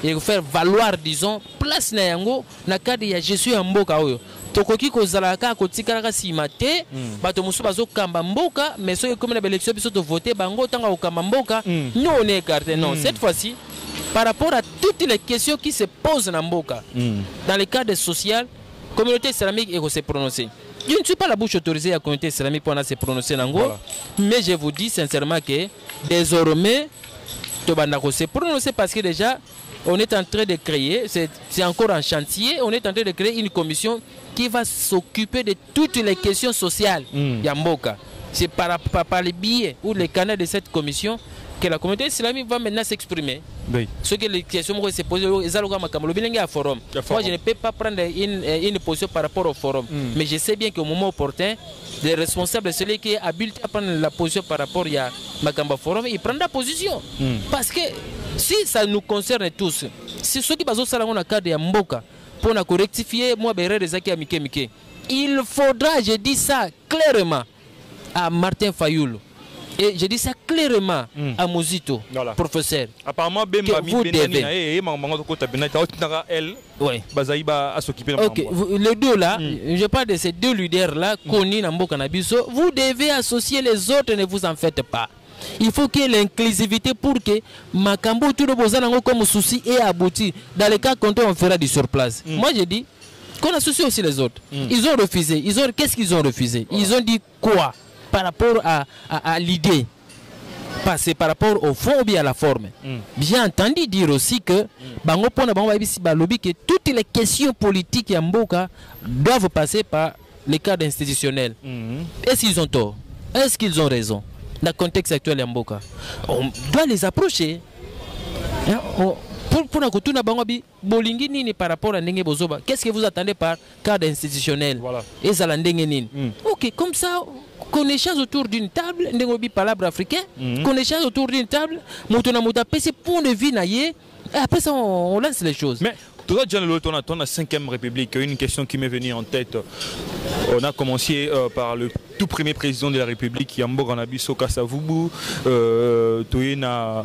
et faire valoir disons place na yango na cadre ya gestion ya mboka oyo. Tokoki kozalaka kotikala sima te bato musu bazokamba mboka mais soki comme na élection biso to voter bango tanga okamba mboka nous on est écarté. Non, cette fois-ci par rapport à toutes les questions qui se posent dans mboka dans le cadre social, communauté islamique et se prononcer. Je ne suis pas la bouche autorisée à la communauté islamique pour se prononcer dans voilà. Mais je vous dis sincèrement que désormais to se prononcer parce que déjà on est en train de créer, c'est encore en chantier, on est en train de créer une commission qui va s'occuper de toutes les questions sociales Yamboka. C'est par les billets ou les canaux de cette commission que la communauté islamique va maintenant s'exprimer. Oui. Ce que les questions vont se poser, moi je ne peux pas prendre une position par rapport au forum. Mais je sais bien qu'au moment opportun, les responsables, celui qui est habilité à prendre la position par rapport à Makamba Forum, il prend la position. Parce que si ça nous concerne tous, c'est ceux qui basent sur la cadre de Mboka pour rectifier moi il faudra, je dis ça clairement à Martin Fayoulou. Et je dis ça clairement à Mozito, voilà. Professeur. Apparemment, vous devez. Ok, les deux là, je parle de ces deux leaders là, Koni Nambo Kanabiso, vous devez associer les autres, ne vous en faites pas. Il faut qu'il y ait l'inclusivité pour que Makambo tout le besoin comme souci est abouti. Dans les cas contraires, on fera du surplace. Moi je dis qu'on associe aussi les autres. Ils ont refusé. Qu'est-ce qu'ils ont refusé? Ils ont dit quoi par rapport à l'idée? C'est par rapport au fond ou bien à la forme. Bien entendu dire aussi que que toutes les questions politiques à Mboka doivent passer par les cadres institutionnels. Est-ce qu'ils ont tort? Est-ce qu'ils ont raison? Dans le contexte actuel à Mboka, on doit les approcher. Pour par rapport à Ndenge Bozoba, qu'est-ce que vous attendez par cadre institutionnel? Et ça ok, comme ça, qu'on échange autour d'une table, Ndengobi palabre africain, qu'on échange autour d'une table, Moutona Mouta PC pour de vie naïe, et après ça on lance les choses. Mais tout à l'heure, on attend la 5e République. Une question qui m'est venue en tête. On a commencé par le tout premier président de la République, Yambo Ranabiso Kasavubu, Toyena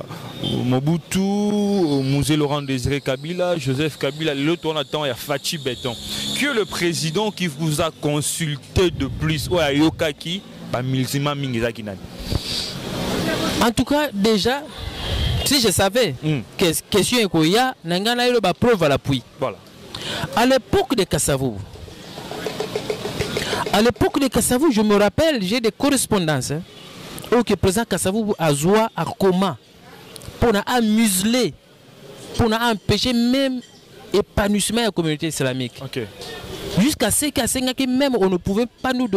Mobutu, Mouzé Laurent Désiré Kabila, Joseph Kabila. L'autre, on attend Fachi Béton. Que le président qui vous a consulté de plus, ou Ayokaki, en tout cas, déjà. Si je savais que question est qu'il y a, Nangana eu preuve à l'appui. Voilà. À l'époque de Kassavou, je me rappelle, j'ai des correspondances où le président Kassavou a joué à Koma pour museler, pour empêcher même l'épanouissement de la communauté islamique. Okay. Jusqu'à ce que même on ne pouvait pas nous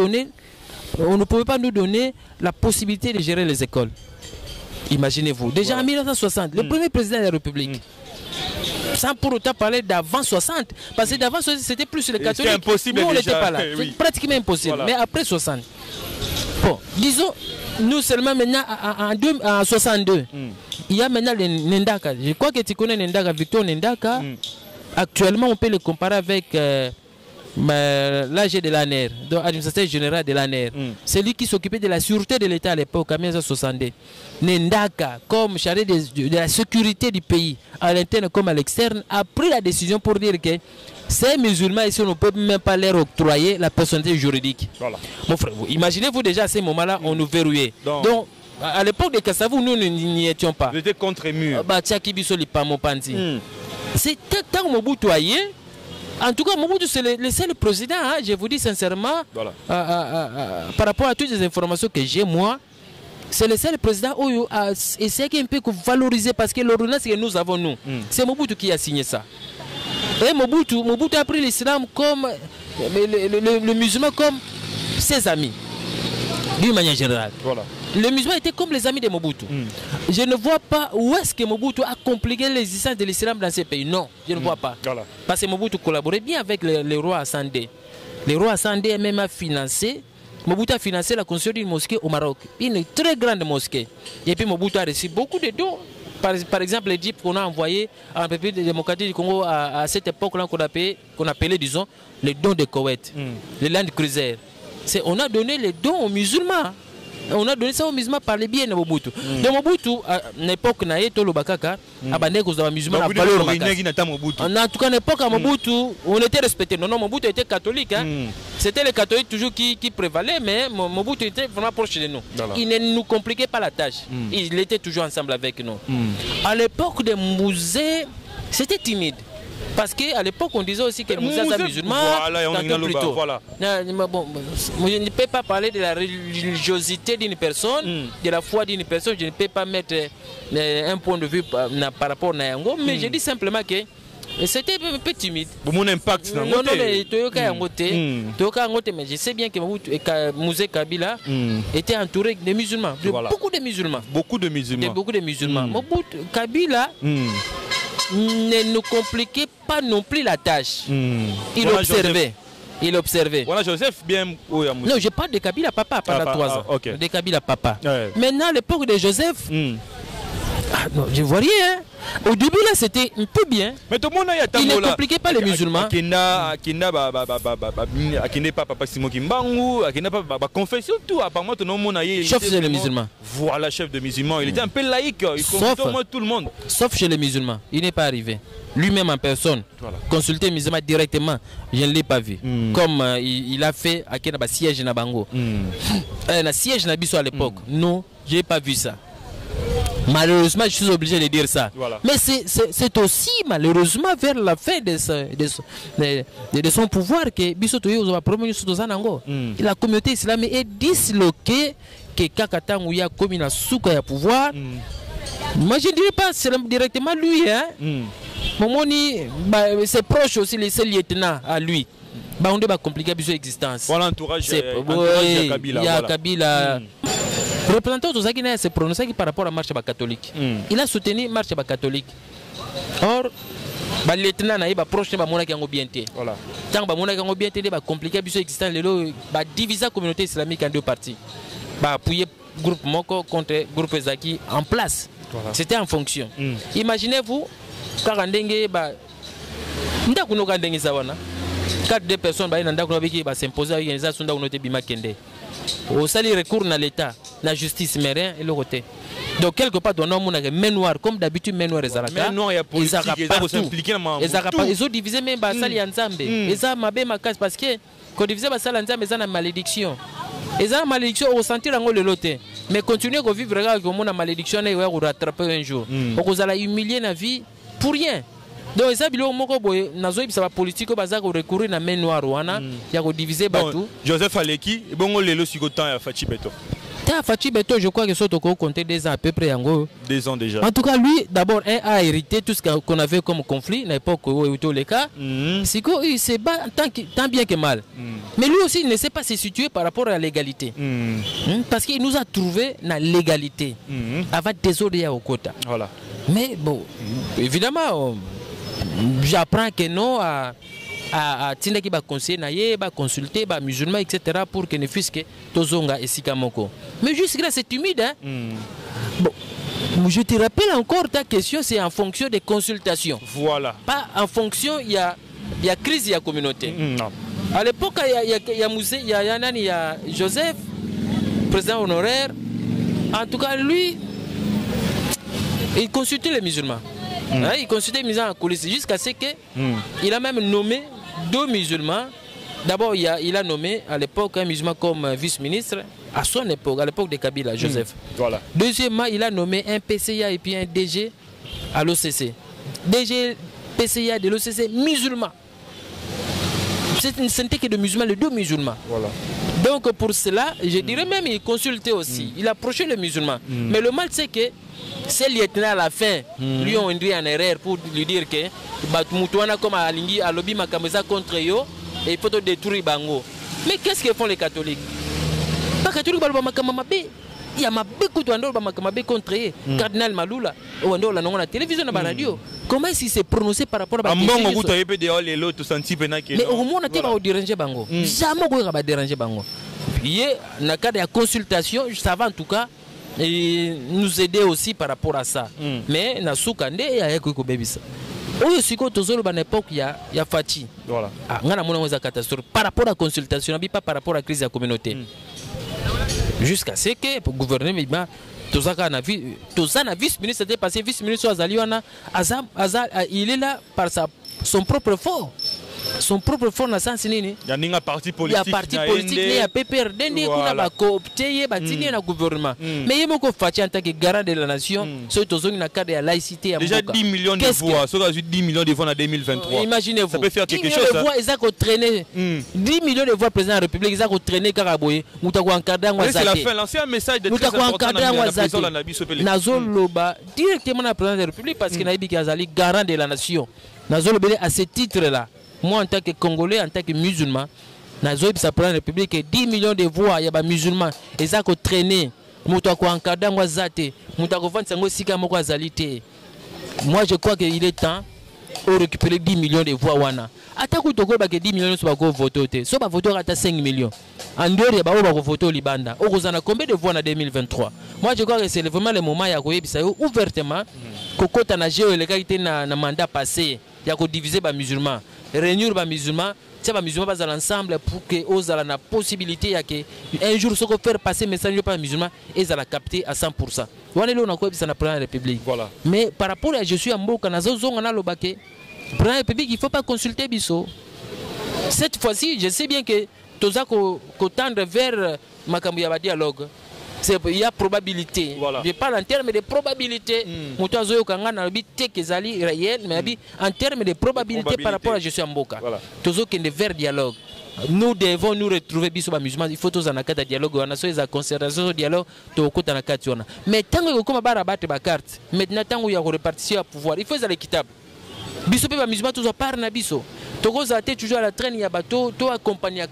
donner la possibilité de gérer les écoles. Imaginez-vous, déjà en 1960, le premier président de la République, sans pour autant parler d'avant 60, parce que d'avant 60 c'était plus les catholiques, c'était impossible. Nous on n'était pas là, c'est pratiquement impossible, voilà. Mais après 60, bon, disons, nous seulement maintenant en 62, il y a maintenant les Nendaka, je crois que tu connais Nendaka, Victor Nendaka, actuellement on peut le comparer avec l'AG de l'ANER, l'administrateur général de l'ANER, c'est lui qui s'occupait de la sûreté de l'État à l'époque, en 1962. Nendaka, comme chargé de la sécurité du pays, à l'interne comme à l'externe, a pris la décision pour dire que ces musulmans ici, on ne peut même pas leur octroyer la personnalité juridique. Voilà. Mon frère, imaginez-vous déjà à ce moment-là, on nous verrouillait. Donc à l'époque de Kassavou, nous n'y étions pas. Vous étiez contre mur. C'est tant Mobutu aïe. En tout cas, Mobutu, c'est le seul président, hein, je vous dis sincèrement, voilà. Par rapport à toutes les informations que j'ai, moi, c'est le seul président où a essayé un peu de valoriser parce que l'ordonnance que nous avons, nous, c'est Mobutu qui a signé ça. Et Mobutu a pris l'islam comme, le musulman comme ses amis, d'une manière générale. Voilà. Les musulmans étaient comme les amis de Mobutu. Je ne vois pas où est-ce que Mobutu a compliqué l'existence de l'islam dans ces pays. Non, je ne vois pas. Voilà. Parce que Mobutu collaborait bien avec le roi Sandé. Le roi Sandé même a financé Mobutu a financé la construction d'une mosquée au Maroc, une très grande mosquée. Et puis Mobutu a reçu beaucoup de dons. Par exemple, les jeeps qu'on a envoyés en République démocratique du Congo à cette époque-là qu'on appelait, disons, les dons de Koweït, les Land Cruiser. On a donné les dons aux musulmans. On a donné ça aux musulmans par les biens de Mobutu. Donc Mobutu, à l'époque, musulmans. En tout cas, à l'époque, Mobutu, on était respecté. Non, Mobutu était catholique. C'était les catholiques toujours qui prévalaient, mais Mobutu était vraiment proche de nous. Il ne nous compliquait pas la tâche. Il était toujours ensemble avec nous. À l'époque des musées, c'était timide. Parce qu'à l'époque, on disait aussi que les musées musulmans, bon, je ne peux pas parler de la religiosité d'une personne, de la foi d'une personne, je ne peux pas mettre un point de vue par rapport à Nayango, mais je dis simplement que c'était un peu timide. Mon impact non, mais je sais bien que le musée Kabila était entouré de musulmans, de beaucoup de musulmans. Beaucoup de musulmans. Kabila ne nous compliquait pas non plus la tâche. Il observait. Il observait. Voilà Joseph bien. Non, je parle de Kabila papa pendant 3 ans. Okay. De Kabila papa. Maintenant, à l'époque de Joseph, non, je vois rien. Au début là, c'était un peu bien. Mais tout le monde il ne compliquait pas les musulmans. Akina pas papa Simon Kimbangu, Akina pas confession tout. Apparemment tout le monde a eu. Sauf chez les musulmans. Voilà, chef de musulmans. Il était un peu laïque. Il consultait tout le monde. Sauf chez les musulmans. Il n'est pas arrivé. Lui-même en personne. Consulter les musulmans directement. Je ne l'ai pas vu. Comme il a fait à Kena siège na Bango. Un siège na Bisso à l'époque. Non, je n'ai pas vu ça. Malheureusement, je suis obligé de dire ça. Mais c'est aussi malheureusement vers la fin de son pouvoir que la communauté islamique est disloquée, que Kakatangou a commis la souka à pouvoir. Moi je ne dirais pas c'est directement lui. C'est proche aussi les lieutenants à lui. On doit compliquer son existence. Voilà l'entourage Kabila. Il y a Kabila. Le représentant de Zagina s'est prononcé par rapport à la marche catholique. Il a soutenu la marche catholique. Or, les lieutenants sont proches de la bien. Tant que la bien, il va compliquer l'existence de la diviser la communauté islamique en 2 parties. Appuyer le groupe Moko contre le groupe Zaki en place. C'était en fonction. Imaginez-vous, quand on a 4 personnes qui s'imposer à l'organisation de Bimakende. Au sali recours dans l'État, la justice, mais rien et le côté. Donc quelque part, on a un main noire, comme d'habitude, main noire et Zaraka. Ils ont divisé même Basali ensemble. Ils ont mabé ma case parce que quand divisé Basali ensemble, ils ont une malédiction. Ils ont une malédiction au sentir en le loté. Mais continuer à vivre avec une malédiction et vous rattraper un jour. Donc vous allez humilier la vie pour rien. Donc ça bilo moko boye nazo ibisa ba politique baza ko recourir na main noire wana ya ko diviser batou. Joseph Aleki bongo lelo sikotan ya Fachi Beto. Fachi Beto, je crois que ça toko compter 2 ans à peu près yango. 2 ans déjà. En tout cas lui d'abord a hérité tout ce qu'on avait comme conflit à l'époque où tous les cas. C'est que il se bat tant bien que mal. Mais lui aussi il ne sait pas se situer par rapport à la légalité. Parce qu'il nous a trouvé la légalité avant désordre au quota. Voilà. Mais bon évidemment j'apprends que non à Tinda qui va conseiller naïe, va consulter, va musulman, etc. pour que ne fût que Tozonga et Sikamoko. Mais juste là, c'est timide. Hein? Bon, je te rappelle encore ta question, c'est en fonction des consultations. Voilà. Pas en fonction, il y a crise, il y a communauté. Non. À l'époque, il y a Moussé, il y a Joseph, président honoraire. En tout cas, lui, il consultait les musulmans. Il consultait les musulmans en coulisses jusqu'à ce qu'il a même nommé 2 musulmans. D'abord, il a nommé à l'époque un musulman comme vice-ministre, à son époque, à l'époque de Kabila, Joseph. Voilà. Deuxièmement, il a nommé un PCA et puis un DG à l'OCC. DG, PCA de l'OCC, musulman. Ce n'était que de musulmans, les 2 musulmans. Voilà. Donc pour cela, je dirais même qu'il consultait aussi. Il approchait les musulmans. Mais le mal, c'est que ces lieutenants à la fin lui ont induit en erreur pour lui dire que Batmoutouana comme à Alingi, à Lobi Makameza contre eux, et il faut détruire Bango. Mais qu'est-ce que font les catholiques? Les catholiques, il y a beaucoup de contre eux. Cardinal Maloula, on a la télévision, la radio. Comment est-ce qu'il s'est prononcé par rapport à Bango? Mais au moins, on a déranger Bango. Jamais on a dérangé Bango. appuyer dans le cadre de la consultation, ça va en tout cas et nous aider aussi par rapport à ça. Mais na soukande ya yeko bebisa. Oyo siko tozolo ba n'époque ya Fati. Voilà. Ah ngana mona moza catastrophe par rapport à la consultation, pas par rapport à la crise de la communauté. Jusqu'à ce que pour gouverner mais tozaka na vice-ministre était passé vice-ministre Azaliwana il est là par son propre fond. Son propre fond na sens nini? Il y a un parti politique. Il y a parti politique, il y a PPRD, il y a coopté, il y a gouvernement. Mais il y a beaucoup en tant que garant de la nation, ceux qui ont cadre de la laïcité. Déjà 10 millions de voix, ceux qui ont 10 millions de voix en 2023. Imaginez-vous. Ça peut faire quelque chose. 10 millions de voix, ils ont traîné. 10 millions de voix président de la République, ils ont traîné Karaboye. C'est la fin, l'ancien message de très important dans la présidence de la Nabi Sopele. Nazoloba directement la présidence de la République parce que Nabi Kazali garant de la nation. Nazoloba à ce titre-là. Moi, en tant que Congolais, en tant que musulman, Nazoïb ça prend la République 10 millions de voix, il y a des musulmans, et ça qu'on traîne, moi je crois qu'il est temps de récupérer 10 millions de voix. Attends que 10 millions de voter, si on voter à 5 millions. En dehors, il y a voter au Libanda. On a combien de voix en 2023? Moi je crois que c'est vraiment le moment où il y a ouvertement que quand on a géolégalité dans le mandat passé, il y a diviser les musulmans. Réunir les musulmans, c'est les musulmans dans l'ensemble pour que eux aient la possibilité un jour se faire passer message par les musulmans et ils la capter à 100%. On est là on a quoi ça na prendre la République. Voilà. Mais par rapport à je suis en Mboka na zozonga na lobake. Pour la République, il ne faut pas consulter Bisso. Cette fois-ci, je sais bien que toza ko tendre vers makambu ya dialogue. Il y a probabilité. Voilà. Je parle en termes de probabilité. Mais en termes de probabilité par rapport à je suis en Mboka. Toujours qu'il y a vers dialogue. Nous devons nous retrouver biso musulmans. Il faut tous en accord dialogue. On a soit les concertations dialogue. Mais tant que vous avez battre ma carte, maintenant tant que vous avez repartition à pouvoir, il faut les équitables. Biso pe musulmans tous par na biso. Togo zate toujours à la traîne ya bateau to accompagner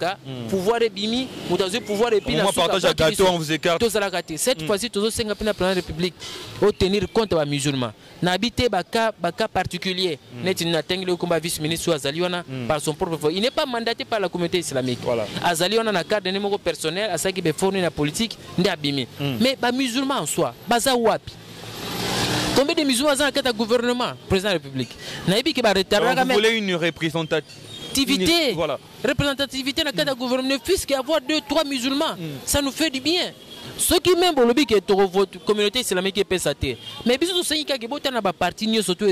pouvoir bimi ou dans un pouvoir et puis on partage à gâteau on vous écarte tous à la gâté cette fois-ci tous cinq pena plan république au tenir compte des musulmans n'habiter baka particulier net na tengle combat vice-ministre Azaliwana par son propre il n'est pas mandaté par la communauté islamique Azaliwana na cadre numéro personnel à ça qui be fournir la politique ndi abimi mais ba musulmans en soi baza wapi. Combien de musulmans dans le gouvernement, président de la République? Vous voulez une représentativité, voilà. Représentativité dans le cadre du gouvernement, puisqu'il y a 2-3 musulmans, ça nous fait du bien. Ceux qui même le que votre communauté islamique est pesate. Mais bien sûr, c'est que vous avez parti surtout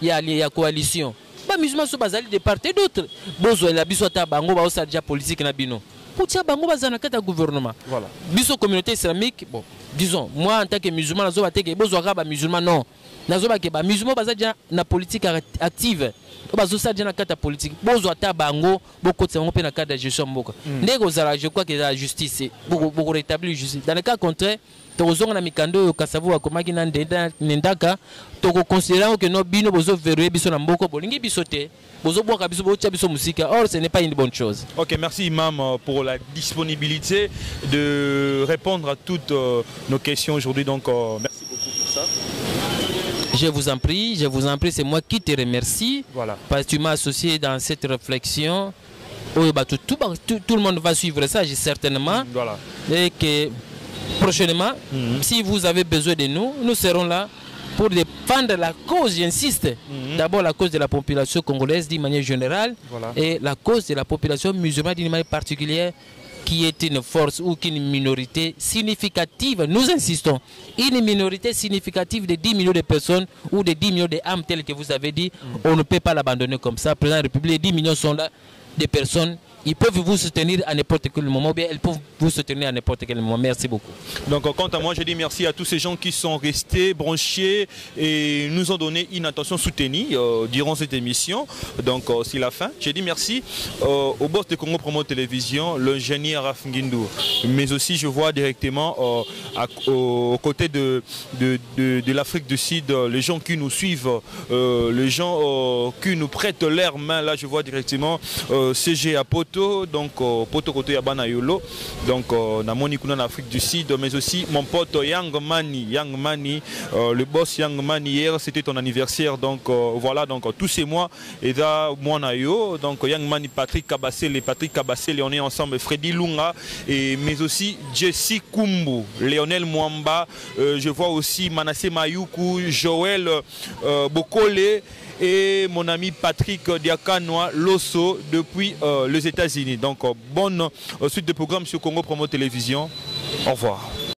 la coalition. Les musulmans sont basés de part et d'autre. Bozo la biso ta bango ba osadja politique na bino. Poutia bango bazana kata gouvernement. Voilà. Biso communauté islamique, bon, disons, moi en tant que musulman nazo ba teke bozo ba musulman non. Nazo ba ke ba musulman bazadja na politique active. Bazo sadja na kata politique. Bozo ta bango boko tsango pe na kata gestion mboka. Ndeko zala je crois que la justice beaucoup rétablir justice. Dans le cas contraire, tozonga na mikando yo kasavu akomaki na ndaka toko considérant que no bino bozo verrouiller biso na mboko bolingi biso te. Or, ce n'est pas une bonne chose. Ok, merci Imam pour la disponibilité de répondre à toutes nos questions aujourd'hui. Donc, merci beaucoup pour ça. Je vous en prie, c'est moi qui te remercie. Voilà. Parce que tu m'as associé dans cette réflexion. Tout le monde va suivre ça, certainement. Voilà. Et que prochainement, si vous avez besoin de nous, nous serons là pour défendre la cause, j'insiste, d'abord la cause de la population congolaise d'une manière générale et la cause de la population musulmane d'une manière particulière qui est une force ou qu'une minorité significative, nous insistons, une minorité significative de 10 millions de personnes ou de 10 millions d'âmes telles que vous avez dit, on ne peut pas l'abandonner comme ça. Président de la République, 10 millions sont là, des personnes. Ils peuvent vous soutenir à n'importe quel moment, ou bien elles peuvent vous soutenir à n'importe quel moment. Merci beaucoup. Donc, quant à moi, je dis merci à tous ces gens qui sont restés branchés et nous ont donné une attention soutenue durant cette émission. Donc, c'est la fin. Je dis merci au boss de Congo Promo Télévision, l'ingénieur Raph Ngindou. Mais aussi, je vois directement aux côtés de l'Afrique du Sud, les gens qui nous suivent, les gens qui nous prêtent leur main. Là, je vois directement CG Apote poto, donc poto koto ya bana yolo, donc namoni kuna en Afrique du Sud, mais aussi mon pote Young Mani, le boss Young Mani, hier c'était ton anniversaire, donc voilà, donc tous ces mois et là moi nayo, donc Young Mani, Patrick Kabassele, on est ensemble, Freddy Lunga et mais aussi Jesse Kumbu, Lionel Mwamba, je vois aussi Manassé Mayuku, Joël Bokole et mon ami Patrick Diakanoa Losso depuis les États-Unis. Donc bonne suite de programmes sur Congo Promo Télévision. Au revoir.